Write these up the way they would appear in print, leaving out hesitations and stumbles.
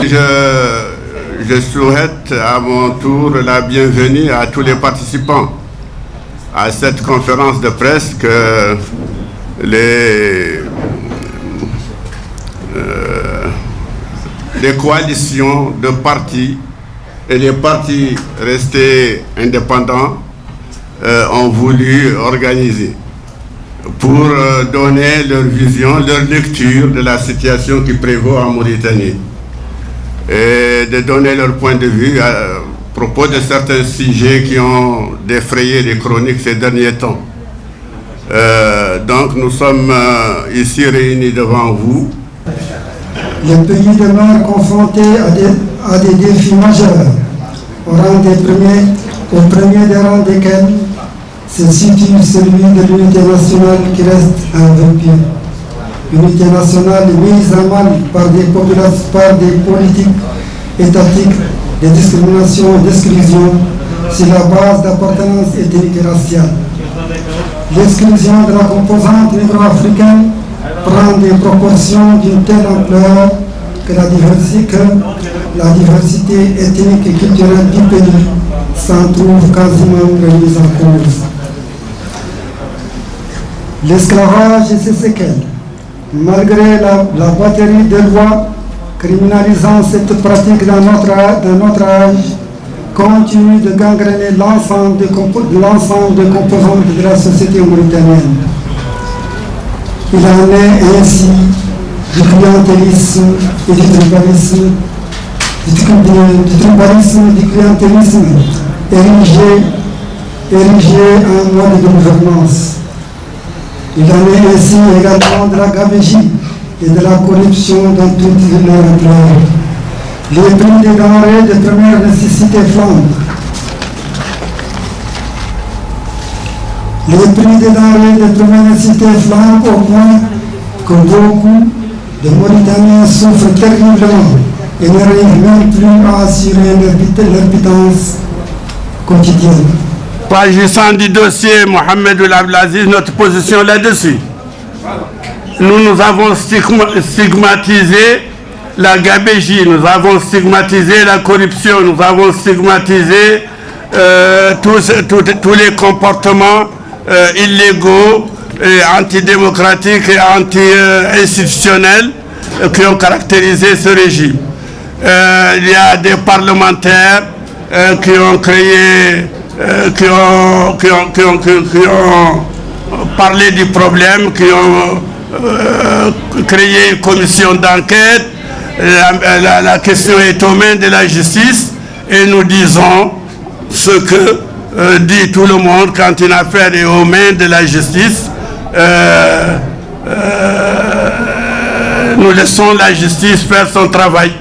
Je souhaite à mon tour la bienvenue à tous les participants à cette conférence de presse que les coalitions de partis et les partis restés indépendants ont voulu organiser pour donner leur vision, leur lecture de la situation qui prévaut en Mauritanie et de donner leur point de vue à propos de certains sujets qui ont défrayé les chroniques ces derniers temps. Donc nous sommes ici réunis devant vous. Le pays demeure confronté à des défis majeurs, au premier des rangs desquels se situe celui de l'unité nationale qui reste un vampire. L'unité nationale mise à mal par des politiques étatiques, des discriminations et d'exclusion sur la base d'appartenance ethnique et raciale. L'exclusion de la composante négro-africaine prend des proportions d'une telle ampleur que la diversité ethnique et culturelle du pays s'en trouve quasiment remise en cause. L'esclavage et ses séquelles, malgré la batterie de lois criminalisant cette pratique dans notre âge, continue de gangréner l'ensemble des composantes de la société mauritanienne. Il en est ainsi du clientélisme et du tribalisme, du clientélisme érigé en mode de gouvernance. Il en est ainsi également de la gabegie et de la corruption dans toutes les ampleurs. Les prix des denrées de première nécessité flambent. Les prix des denrées de première nécessité flambent au point que beaucoup de Mauritaniens souffrent terriblement et n'arrivent même plus à assurer leur pitance quotidienne. S'agissant du dossier Mohamed Ould Abdelaziz, notre position là-dessus, nous avons stigmatisé la gabégie, nous avons stigmatisé la corruption, nous avons stigmatisé tous les comportements illégaux, et antidémocratiques et anti-institutionnels qui ont caractérisé ce régime. Il y a des parlementaires qui ont créé, qui ont parlé du problème, qui ont créé une commission d'enquête. La question est aux mains de la justice et nous disons ce que dit tout le monde quand une affaire est aux mains de la justice. Nous laissons la justice faire son travail.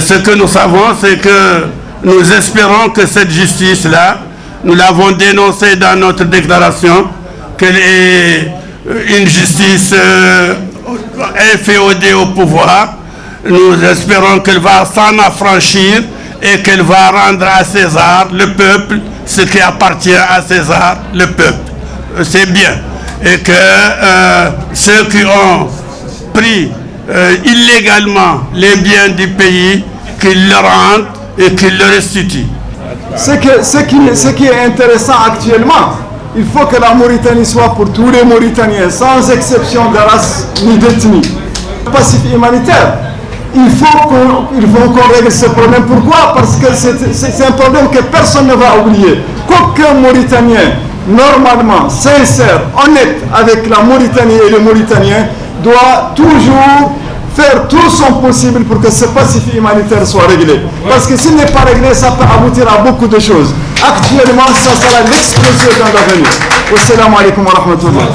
Ce que nous savons, c'est que nous espérons que cette justice-là, nous l'avons dénoncée dans notre déclaration, qu'elle est une justice inféodée au pouvoir. Nous espérons qu'elle va s'en affranchir et qu'elle va rendre à César, le peuple, ce qui appartient à César, le peuple. C'est bien. Et que ceux qui ont pris illégalement les biens du pays, qu'ils le rendent et qu'ils le restituent. Ce qui est intéressant actuellement, il faut que la Mauritanie soit pour tous les Mauritaniens, sans exception de race ni d'ethnie. Le passif humanitaire, il faut qu'on règle ce problème. Pourquoi? Parce que c'est un problème que personne ne va oublier. Qu'aucun Mauritanien, normalement, sincère, honnête avec la Mauritanie et les Mauritaniens, doit toujours faire tout son possible pour que ce passif humanitaire soit réglé. Parce que s'il n'est pas réglé, ça peut aboutir à beaucoup de choses. Actuellement, ça sera l'explosion dans l'avenir. Wassalamu alaikum wa rahmatullah.